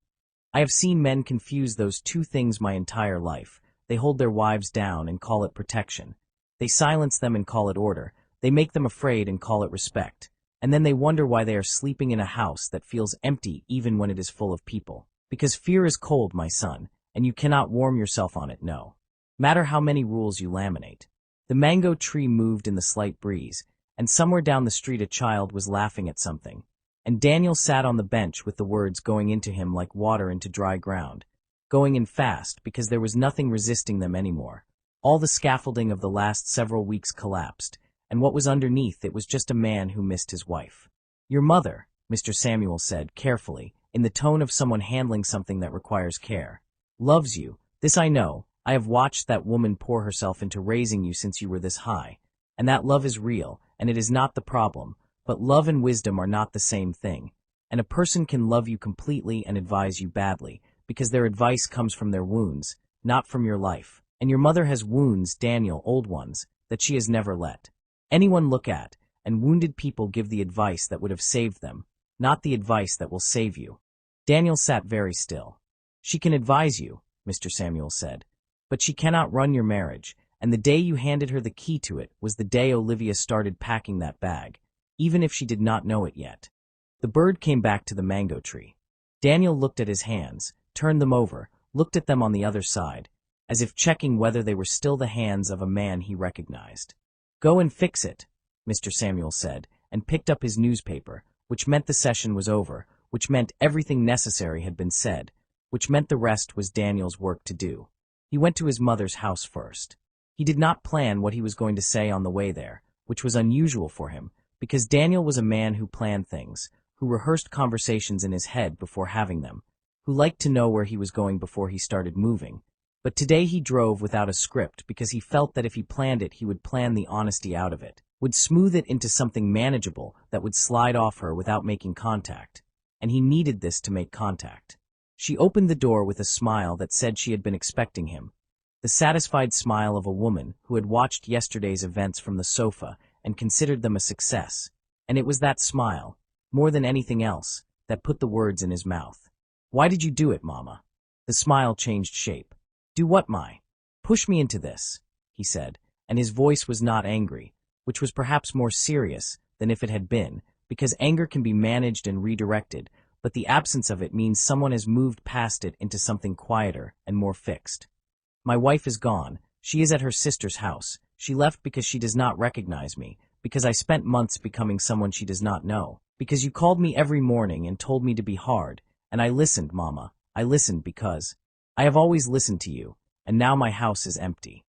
"I have seen men confuse those two things my entire life. They hold their wives down and call it protection. They silence them and call it order. They make them afraid and call it respect. And then they wonder why they are sleeping in a house that feels empty even when it is full of people. Because fear is cold, my son, and you cannot warm yourself on it, no matter how many rules you laminate." The mango tree moved in the slight breeze, and somewhere down the street a child was laughing at something, and Daniel sat on the bench with the words going into him like water into dry ground, going in fast because there was nothing resisting them anymore. All the scaffolding of the last several weeks collapsed, and what was underneath it was just a man who missed his wife. "Your mother," Mr. Samuel said carefully, in the tone of someone handling something that requires care, "loves you. This I know. I have watched that woman pour herself into raising you since you were this high. And that love is real, and it is not the problem, but love and wisdom are not the same thing. And a person can love you completely and advise you badly, because their advice comes from their wounds, not from your life. And your mother has wounds, Daniel, old ones, that she has never let anyone look at, and wounded people give the advice that would have saved them, not the advice that will save you." Daniel sat very still. "She can advise you," Mr. Samuel said, "but she cannot run your marriage. And the day you handed her the key to it was the day Olivia started packing that bag, even if she did not know it yet." The bird came back to the mango tree. Daniel looked at his hands, turned them over, looked at them on the other side, as if checking whether they were still the hands of a man he recognized. "Go and fix it," Mr. Samuel said, and picked up his newspaper, which meant the session was over, which meant everything necessary had been said, which meant the rest was Daniel's work to do. He went to his mother's house first. He did not plan what he was going to say on the way there, which was unusual for him, because Daniel was a man who planned things, who rehearsed conversations in his head before having them, who liked to know where he was going before he started moving. But today he drove without a script because he felt that if he planned it, he would plan the honesty out of it, would smooth it into something manageable that would slide off her without making contact. And he needed this to make contact. She opened the door with a smile that said she had been expecting him. the satisfied smile of a woman who had watched yesterday's events from the sofa and considered them a success. And it was that smile, more than anything else, that put the words in his mouth. "Why did you do it, Mama?" The smile changed shape. "Do what, Mai?" "Push me into this," he said, and his voice was not angry, which was perhaps more serious than if it had been, because anger can be managed and redirected, but the absence of it means someone has moved past it into something quieter and more fixed. "My wife is gone. She is at her sister's house. She left because she does not recognize me, because I spent months becoming someone she does not know, because you called me every morning and told me to be hard, and I listened, Mama. I listened because I have always listened to you, and now my house is empty."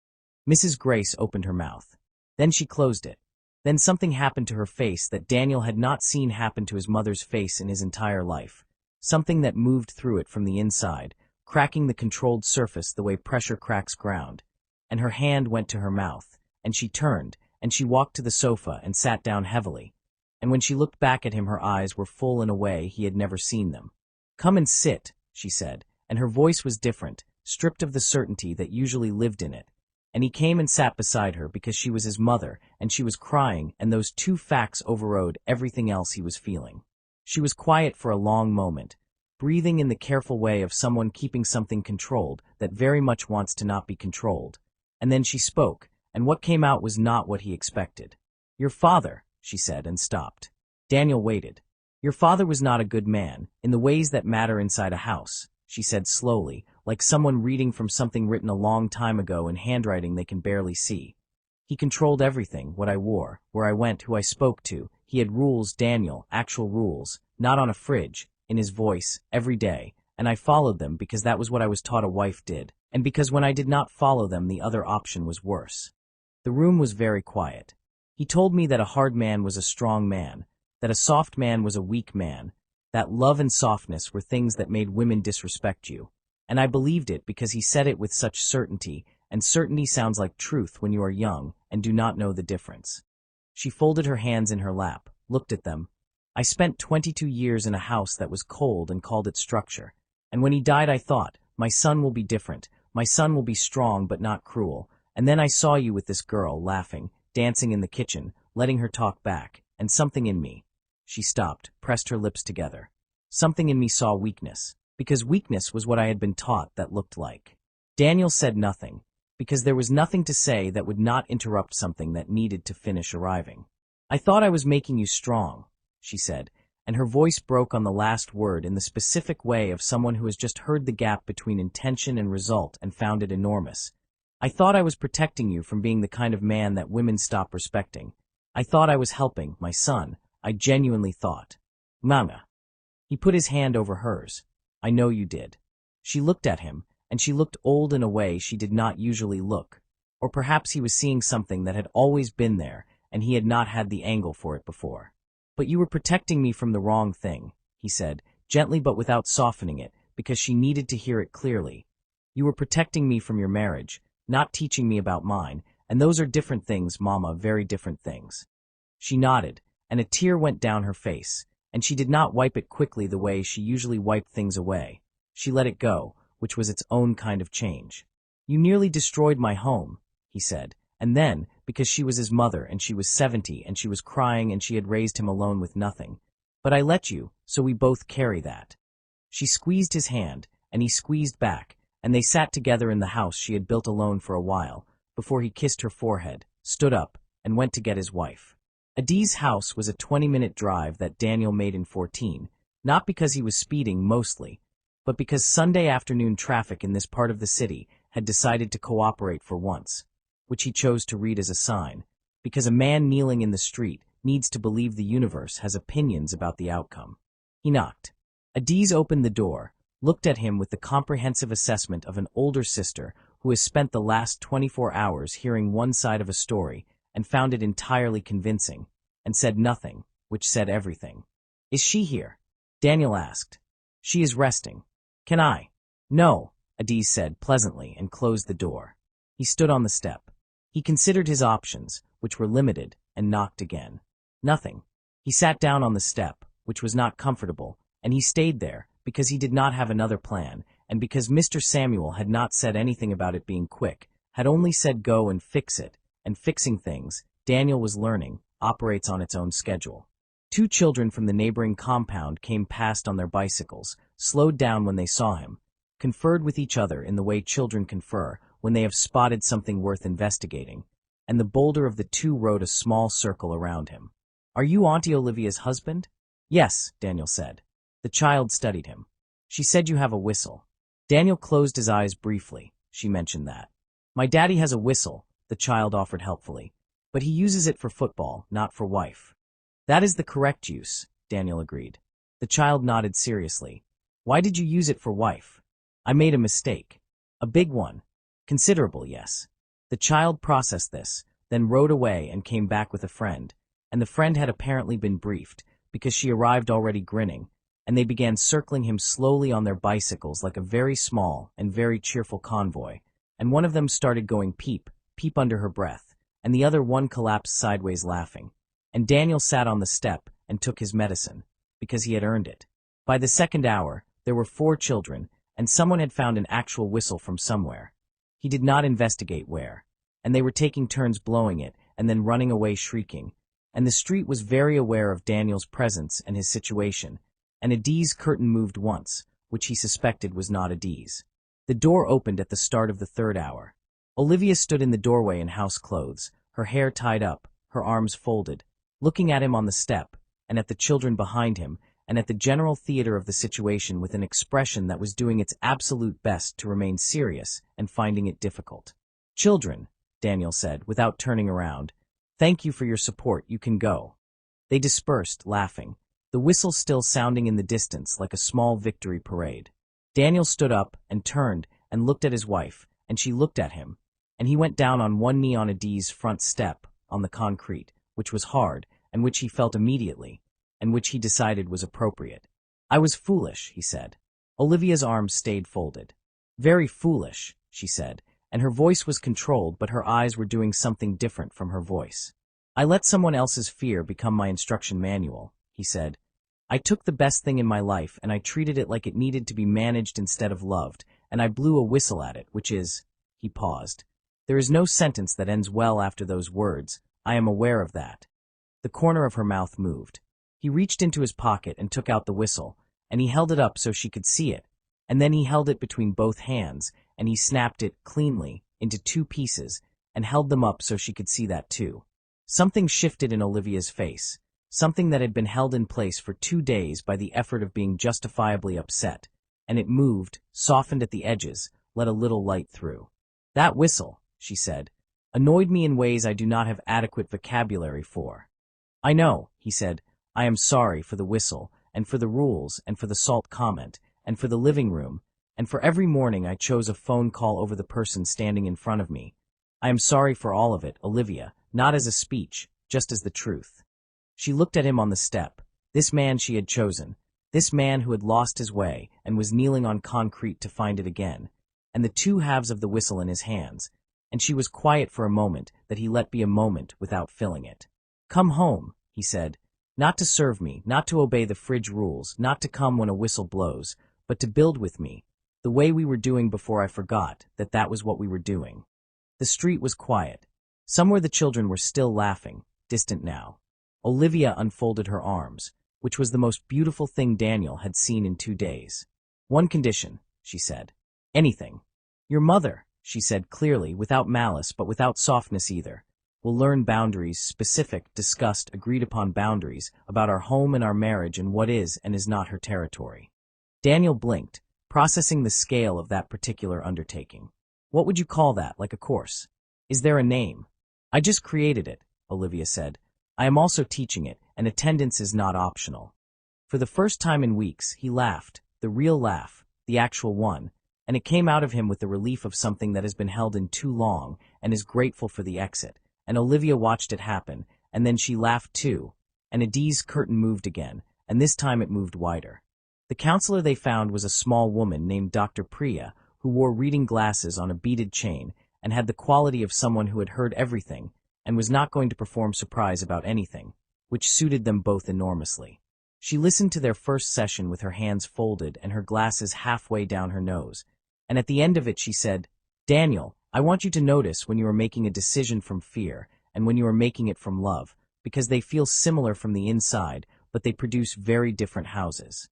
Mrs. Grace opened her mouth. Then she closed it. Then something happened to her face that Daniel had not seen happen to his mother's face in his entire life. Something that moved through it from the inside, cracking the controlled surface the way pressure cracks ground. And her hand went to her mouth, and she turned, and she walked to the sofa and sat down heavily. And when she looked back at him, her eyes were full in a way he had never seen them. "Come and sit," she said, and her voice was different, stripped of the certainty that usually lived in it. And he came and sat beside her because she was his mother, and she was crying, and those two facts overrode everything else he was feeling. She was quiet for a long moment, breathing in the careful way of someone keeping something controlled that very much wants to not be controlled. And then she spoke, and what came out was not what he expected. "Your father," she said, and stopped. Daniel waited. "Your father was not a good man, in the ways that matter inside a house," she said slowly, like someone reading from something written a long time ago in handwriting they can barely see. "He controlled everything, what I wore, where I went, who I spoke to. He had rules, Daniel, actual rules, not on a fridge, in his voice, every day, and I followed them because that was what I was taught a wife did, and because when I did not follow them the other option was worse." The room was very quiet. "He told me that a hard man was a strong man, that a soft man was a weak man, that love and softness were things that made women disrespect you. And I believed it because he said it with such certainty, and certainty sounds like truth when you are young and do not know the difference." She folded her hands in her lap, looked at them. "I spent 22 years in a house that was cold and called it structure. And when he died I thought, my son will be different, my son will be strong but not cruel. And then I saw you with this girl, laughing, dancing in the kitchen, letting her talk back, and something in me." She stopped, pressed her lips together. "Something in me saw weakness, because weakness was what I had been taught that looked like." Daniel said nothing, because there was nothing to say that would not interrupt something that needed to finish arriving. "I thought I was making you strong," she said, and her voice broke on the last word in the specific way of someone who has just heard the gap between intention and result and found it enormous. "I thought I was protecting you from being the kind of man that women stop respecting. I thought I was helping, my son. I genuinely thought." "Mama." He put his hand over hers. "I know you did." She looked at him, and she looked old in a way she did not usually look. Or perhaps he was seeing something that had always been there, and he had not had the angle for it before. "But you were protecting me from the wrong thing," he said, gently but without softening it, because she needed to hear it clearly. "You were protecting me from your marriage, not teaching me about mine, and those are different things, Mama, very different things." She nodded, and a tear went down her face, and she did not wipe it quickly the way she usually wiped things away. She let it go, which was its own kind of change. "You nearly destroyed my home," he said, and then, because she was his mother and she was 70 and she was crying and she had raised him alone with nothing. "But I let you, so we both carry that." She squeezed his hand, and he squeezed back, and they sat together in the house she had built alone for a while, before he kissed her forehead, stood up, and went to get his wife. Adi's house was a 20-minute drive that Daniel made in 14, not because he was speeding mostly, but because Sunday afternoon traffic in this part of the city had decided to cooperate for once, which he chose to read as a sign, because a man kneeling in the street needs to believe the universe has opinions about the outcome. He knocked. Adiz opened the door, looked at him with the comprehensive assessment of an older sister who has spent the last 24 hours hearing one side of a story and found it entirely convincing, and said nothing, which said everything. "Is she here?" Daniel asked. "She is resting." "Can I?" "No," Adiz said pleasantly and closed the door. He stood on the step. He considered his options, which were limited, and knocked again. Nothing. He sat down on the step, which was not comfortable, and he stayed there because he did not have another plan, and because Mr. Samuel had not said anything about it being quick, had only said go and fix it, and fixing things, Daniel was learning, operates on its own schedule. 2 children from the neighboring compound came past on their bicycles, slowed down when they saw him, conferred with each other in the way children confer when they have spotted something worth investigating, and the bolder of the 2 rode a small circle around him. "Are you Auntie Olivia's husband?" "Yes," Daniel said. The child studied him. "She said you have a whistle." Daniel closed his eyes briefly. "She mentioned that." "My daddy has a whistle," the child offered helpfully, "but he uses it for football, not for wife." "That is the correct use," Daniel agreed. The child nodded seriously. "Why did you use it for wife?" "I made a mistake." "A big one?" "Considerable, yes." The child processed this, then rode away and came back with a friend, and the friend had apparently been briefed, because she arrived already grinning, and they began circling him slowly on their bicycles like a very small and very cheerful convoy, and one of them started going peep, peep under her breath, and the other one collapsed sideways laughing, and Daniel sat on the step and took his medicine, because he had earned it. By the second hour, there were 4 children, and someone had found an actual whistle from somewhere. He did not investigate where, and they were taking turns blowing it and then running away shrieking, and the street was very aware of Daniel's presence and his situation, and Adi's curtain moved once, which he suspected was not Adi's. The door opened at the start of the 3rd hour. Olivia stood in the doorway in house clothes, her hair tied up, her arms folded, looking at him on the step, and at the children behind him, and at the general theater of the situation with an expression that was doing its absolute best to remain serious and finding it difficult. "Children," Daniel said, without turning around, "thank you for your support, you can go." They dispersed, laughing, the whistle still sounding in the distance like a small victory parade. Daniel stood up and turned and looked at his wife, and she looked at him, and he went down on one knee on Adi's front step, on the concrete, which was hard, and which he felt immediately, and which he decided was appropriate. "I was foolish," he said. Olivia's arms stayed folded. "Very foolish," she said, and her voice was controlled, but her eyes were doing something different from her voice. "I let someone else's fear become my instruction manual," he said. "I took the best thing in my life, and I treated it like it needed to be managed instead of loved, and I blew a whistle at it, which is—" He paused. "There is no sentence that ends well after those words. I am aware of that." The corner of her mouth moved. He reached into his pocket and took out the whistle, and he held it up so she could see it, and then he held it between both hands, and he snapped it, cleanly, into 2 pieces, and held them up so she could see that too. Something shifted in Olivia's face, something that had been held in place for 2 days by the effort of being justifiably upset, and it moved, softened at the edges, let a little light through. "That whistle," she said, "annoyed me in ways I do not have adequate vocabulary for." "I know," he said. "I am sorry for the whistle, and for the rules, and for the salt comment, and for the living room, and for every morning I chose a phone call over the person standing in front of me. I am sorry for all of it, Olivia, not as a speech, just as the truth." She looked at him on the step, this man she had chosen, this man who had lost his way and was kneeling on concrete to find it again, and the 2 halves of the whistle in his hands, and she was quiet for a moment that he let be a moment without filling it. "Come home," he said, "not to serve me, not to obey the fridge rules, not to come when a whistle blows, but to build with me, the way we were doing before I forgot that was what we were doing." The street was quiet. Somewhere the children were still laughing, distant now. Olivia unfolded her arms, which was the most beautiful thing Daniel had seen in 2 days. "One condition," she said. "Anything." "Your mother," she said clearly, without malice but without softness either, "will learn boundaries, specific, discussed, agreed-upon boundaries about our home and our marriage and what is and is not her territory." Daniel blinked, processing the scale of that particular undertaking. "What would you call that, like a course? Is there a name?" "I just created it," Olivia said. "I am also teaching it, and attendance is not optional." For the first time in weeks, he laughed, the real laugh, the actual one, and it came out of him with the relief of something that has been held in too long and is grateful for the exit, and Olivia watched it happen, and then she laughed too, and Adi's curtain moved again, and this time it moved wider. The counselor they found was a small woman named Dr. Priya, who wore reading glasses on a beaded chain and had the quality of someone who had heard everything and was not going to perform surprise about anything, which suited them both enormously. She listened to their first session with her hands folded and her glasses halfway down her nose, and at the end of it she said, "Daniel, I want you to notice when you are making a decision from fear and when you are making it from love, because they feel similar from the inside, but they produce very different houses."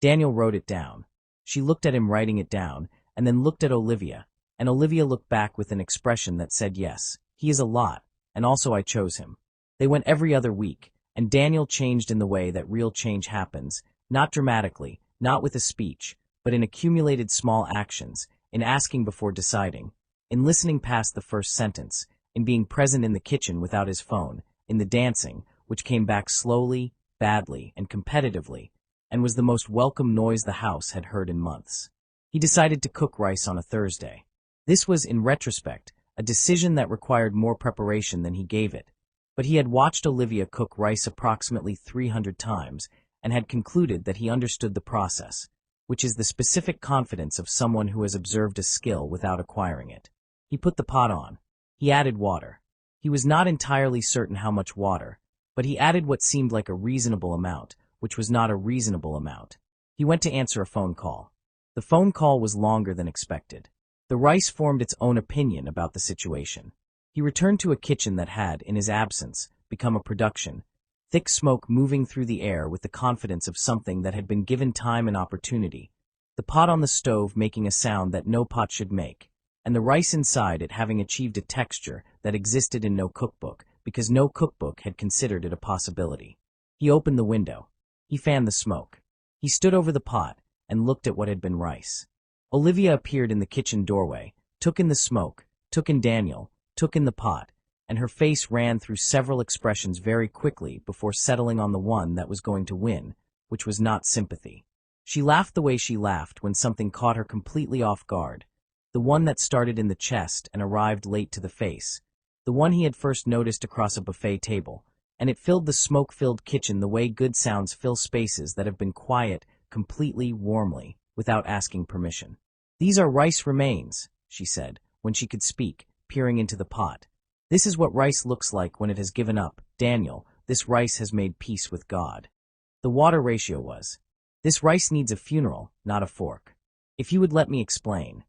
Daniel wrote it down. She looked at him writing it down, and then looked at Olivia, and Olivia looked back with an expression that said yes, he is a lot, and also I chose him. They went every other week, and Daniel changed in the way that real change happens, not dramatically, not with a speech, but in accumulated small actions, in asking before deciding, in listening past the first sentence, in being present in the kitchen without his phone, in the dancing, which came back slowly, badly, and competitively, and was the most welcome noise the house had heard in months. He decided to cook rice on a Thursday. This was, in retrospect, a decision that required more preparation than he gave it, but he had watched Olivia cook rice approximately 300 times and had concluded that he understood the process, which is the specific confidence of someone who has observed a skill without acquiring it. He put the pot on. He added water. He was not entirely certain how much water, but he added what seemed like a reasonable amount, which was not a reasonable amount. He went to answer a phone call. The phone call was longer than expected. The rice formed its own opinion about the situation. He returned to a kitchen that had, in his absence, become a production, thick smoke moving through the air with the confidence of something that had been given time and opportunity, the pot on the stove making a sound that no pot should make, and the rice inside it having achieved a texture that existed in no cookbook, because no cookbook had considered it a possibility. He opened the window. He fanned the smoke. He stood over the pot and looked at what had been rice. Olivia appeared in the kitchen doorway, took in the smoke, took in Daniel, took in the pot, and her face ran through several expressions very quickly before settling on the one that was going to win, which was not sympathy. She laughed the way she laughed when something caught her completely off guard, the one that started in the chest and arrived late to the face, the one he had first noticed across a buffet table, and it filled the smoke-filled kitchen the way good sounds fill spaces that have been quiet, completely, warmly, without asking permission. "These are rice remains," she said, when she could speak, peering into the pot. "This is what rice looks like when it has given up. Daniel, this rice has made peace with God." The water ratio was, "This rice needs a funeral, not a fork. If you would let me explain."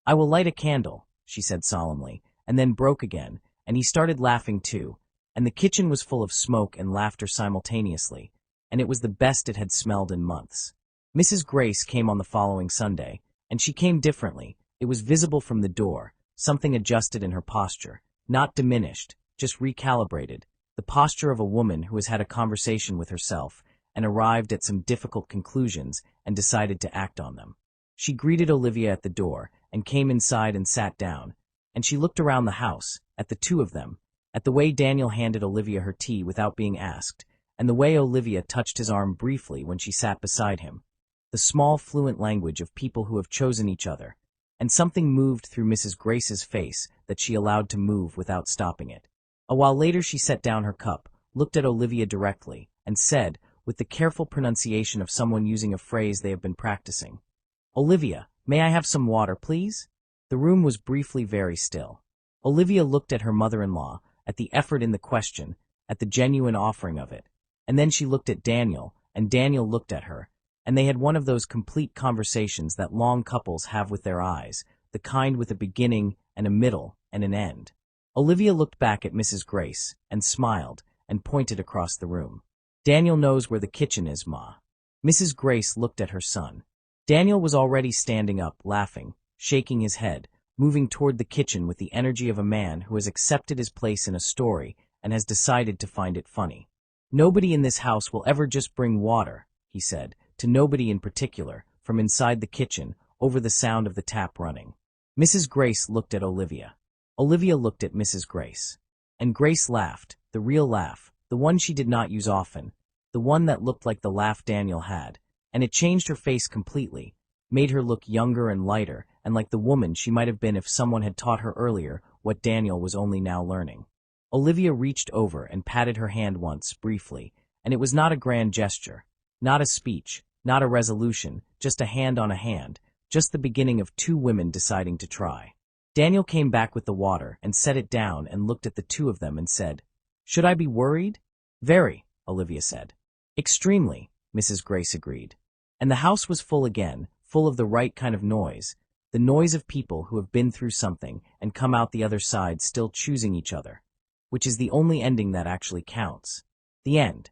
"I will light a candle," she said solemnly, and then broke again, and he started laughing too, and the kitchen was full of smoke and laughter simultaneously, and it was the best it had smelled in months. Mrs. Grace came on the following Sunday, and she came differently. It was visible from the door, something adjusted in her posture, not diminished, just recalibrated, the posture of a woman who has had a conversation with herself and arrived at some difficult conclusions and decided to act on them. She greeted Olivia at the door and came inside and sat down, and she looked around the house, at the two of them, at the way Daniel handed Olivia her tea without being asked, and the way Olivia touched his arm briefly when she sat beside him, the small, fluent language of people who have chosen each other, and something moved through Mrs. Grace's face that she allowed to move without stopping it. A while later she set down her cup, looked at Olivia directly, and said, with the careful pronunciation of someone using a phrase they have been practicing, "Olivia, may I have some water, please?" The room was briefly very still. Olivia looked at her mother-in-law, at the effort in the question, at the genuine offering of it, and then she looked at Daniel, and Daniel looked at her, and they had one of those complete conversations that long couples have with their eyes, the kind with a beginning and a middle and an end. Olivia looked back at Mrs. Grace, and smiled, and pointed across the room. "Daniel knows where the kitchen is, Ma." Mrs. Grace looked at her son. Daniel was already standing up, laughing, shaking his head, moving toward the kitchen with the energy of a man who has accepted his place in a story and has decided to find it funny. "Nobody in this house will ever just bring water," he said, to nobody in particular, from inside the kitchen, over the sound of the tap running. Mrs. Grace looked at Olivia. Olivia looked at Mrs. Grace. And Grace laughed, the real laugh, the one she did not use often, the one that looked like the laugh Daniel had, and it changed her face completely, made her look younger and lighter, and like the woman she might have been if someone had taught her earlier what Daniel was only now learning. Olivia reached over and patted her hand once, briefly, and it was not a grand gesture, not a speech, not a resolution, just a hand on a hand, just the beginning of two women deciding to try. Daniel came back with the water and set it down and looked at the two of them and said, "Should I be worried?" "Very," Olivia said. "Extremely," Mrs. Grace agreed. And the house was full again, full of the right kind of noise, the noise of people who have been through something and come out the other side still choosing each other, which is the only ending that actually counts. The end.